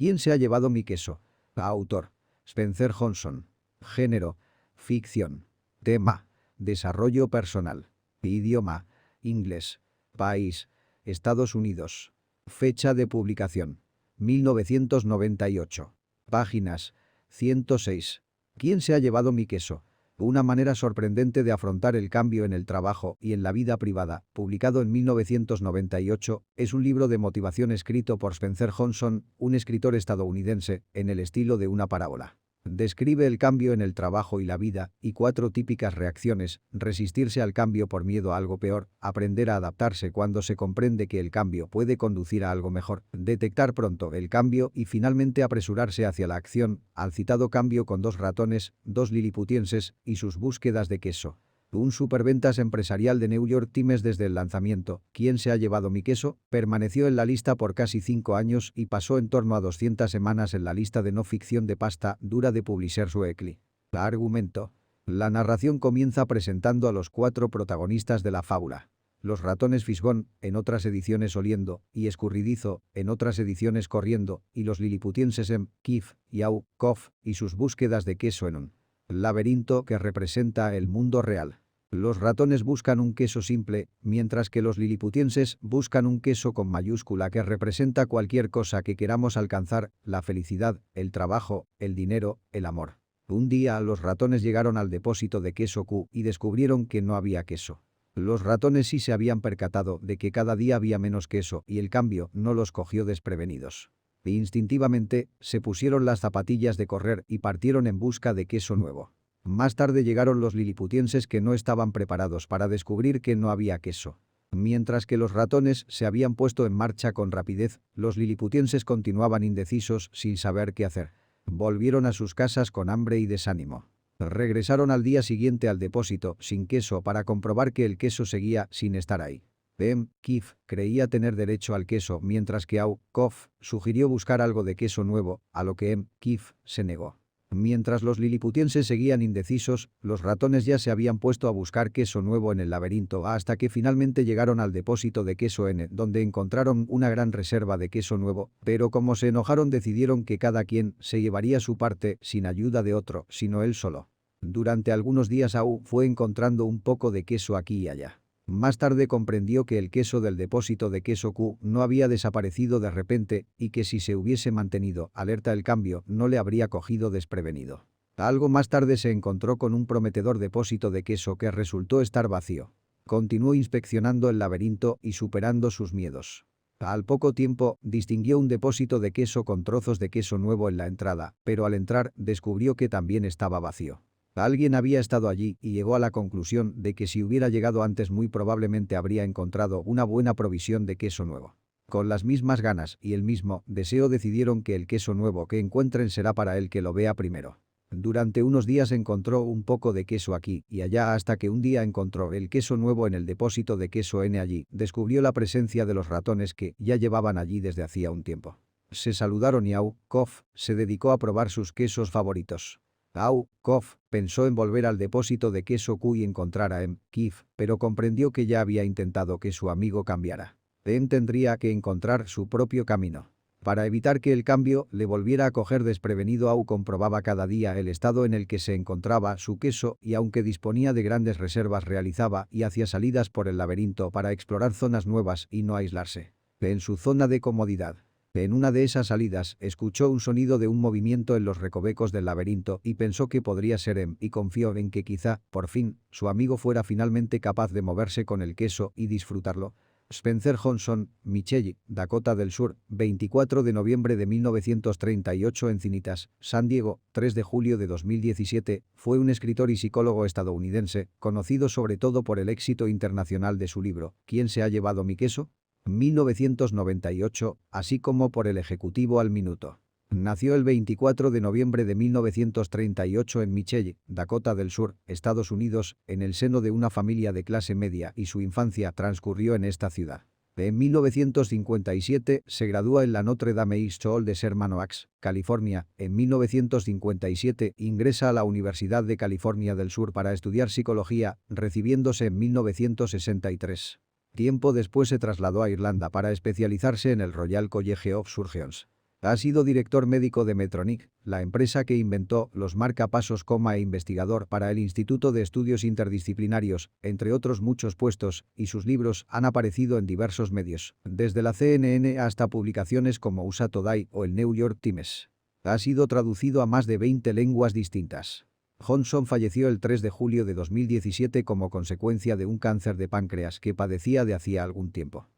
¿Quién se ha llevado mi queso? Autor: Spencer Johnson. Género: ficción. Tema: desarrollo personal. Idioma: inglés. País: Estados Unidos. Fecha de publicación: 1998. Páginas: 106. ¿Quién se ha llevado mi queso? Una manera sorprendente de afrontar el cambio en el trabajo y en la vida privada, publicado en 1998, es un libro de motivación escrito por Spencer Johnson, un escritor estadounidense, en el estilo de una parábola. Describe el cambio en el trabajo y la vida, y 4 típicas reacciones: resistirse al cambio por miedo a algo peor, aprender a adaptarse cuando se comprende que el cambio puede conducir a algo mejor, detectar pronto el cambio y finalmente apresurarse hacia la acción. Al citado cambio con 2 ratones, 2 liliputienses y sus búsquedas de queso. Un superventas empresarial de New York Times desde el lanzamiento, ¿Quién se ha llevado mi queso?, permaneció en la lista por casi 5 años y pasó en torno a 200 semanas en la lista de no ficción de pasta dura de Publishers Weekly. Argumento. La narración comienza presentando a los 4 protagonistas de la fábula. Los ratones Fisgón, en otras ediciones oliendo, y escurridizo, en otras ediciones corriendo, y los liliputienses Em, Kif, Yau, Kof, y sus búsquedas de queso en un laberinto que representa el mundo real. Los ratones buscan un queso simple, mientras que los liliputienses buscan un queso con mayúscula que representa cualquier cosa que queramos alcanzar: la felicidad, el trabajo, el dinero, el amor. Un día los ratones llegaron al depósito de queso Q y descubrieron que no había queso. Los ratones sí se habían percatado de que cada día había menos queso y el cambio no los cogió desprevenidos. Instintivamente, se pusieron las zapatillas de correr y partieron en busca de queso nuevo. Más tarde llegaron los liliputienses, que no estaban preparados para descubrir que no había queso. Mientras que los ratones se habían puesto en marcha con rapidez, los liliputienses continuaban indecisos, sin saber qué hacer. Volvieron a sus casas con hambre y desánimo. Regresaron al día siguiente al depósito, sin queso, para comprobar que el queso seguía sin estar ahí. Em, Kif, creía tener derecho al queso, mientras que Au, Kof, sugirió buscar algo de queso nuevo, a lo que Em, Kif, se negó. Mientras los liliputienses seguían indecisos, los ratones ya se habían puesto a buscar queso nuevo en el laberinto hasta que finalmente llegaron al depósito de queso N, donde encontraron una gran reserva de queso nuevo, pero como se enojaron decidieron que cada quien se llevaría su parte sin ayuda de otro, sino él solo. Durante algunos días Au fue encontrando un poco de queso aquí y allá. Más tarde comprendió que el queso del depósito de queso Q no había desaparecido de repente y que si se hubiese mantenido alerta el cambio no le habría cogido desprevenido. Algo más tarde se encontró con un prometedor depósito de queso que resultó estar vacío. Continuó inspeccionando el laberinto y superando sus miedos. Al poco tiempo, distinguió un depósito de queso con trozos de queso nuevo en la entrada, pero al entrar descubrió que también estaba vacío. Alguien había estado allí y llegó a la conclusión de que si hubiera llegado antes muy probablemente habría encontrado una buena provisión de queso nuevo. Con las mismas ganas y el mismo deseo decidieron que el queso nuevo que encuentren será para el que lo vea primero. Durante unos días encontró un poco de queso aquí y allá hasta que un día encontró el queso nuevo en el depósito de queso N. Allí descubrió la presencia de los ratones que ya llevaban allí desde hacía un tiempo. Se saludaron y Au, Kof, se dedicó a probar sus quesos favoritos. Au, Kof, pensó en volver al depósito de queso Q y encontrar a Em, Kif, pero comprendió que ya había intentado que su amigo cambiara. Em tendría que encontrar su propio camino. Para evitar que el cambio le volviera a coger desprevenido, Au comprobaba cada día el estado en el que se encontraba su queso y aunque disponía de grandes reservas realizaba y hacía salidas por el laberinto para explorar zonas nuevas y no aislarse en su zona de comodidad. En una de esas salidas, escuchó un sonido de un movimiento en los recovecos del laberinto y pensó que podría ser Em y confió en que quizá, por fin, su amigo fuera finalmente capaz de moverse con el queso y disfrutarlo. Spencer Johnson, Michelle, Dakota del Sur, 24 de noviembre de 1938. Encinitas, San Diego, 3 de julio de 2017, fue un escritor y psicólogo estadounidense, conocido sobre todo por el éxito internacional de su libro, ¿Quién se ha llevado mi queso?, 1998, así como por El Ejecutivo al Minuto. Nació el 24 de noviembre de 1938 en Michelle, Dakota del Sur, Estados Unidos, en el seno de una familia de clase media y su infancia transcurrió en esta ciudad. En 1957 se gradúa en la Notre Dame High School de Sherman Oaks, California. En 1957 ingresa a la Universidad de California del Sur para estudiar psicología, recibiéndose en 1963. Tiempo después se trasladó a Irlanda para especializarse en el Royal College of Surgeons. Ha sido director médico de Medtronic, la empresa que inventó los marcapasos, e investigador para el Instituto de Estudios Interdisciplinarios, entre otros muchos puestos, y sus libros han aparecido en diversos medios, desde la CNN hasta publicaciones como USA Today o el New York Times. Ha sido traducido a más de 20 lenguas distintas. Johnson falleció el 3 de julio de 2017 como consecuencia de un cáncer de páncreas que padecía de hacía algún tiempo.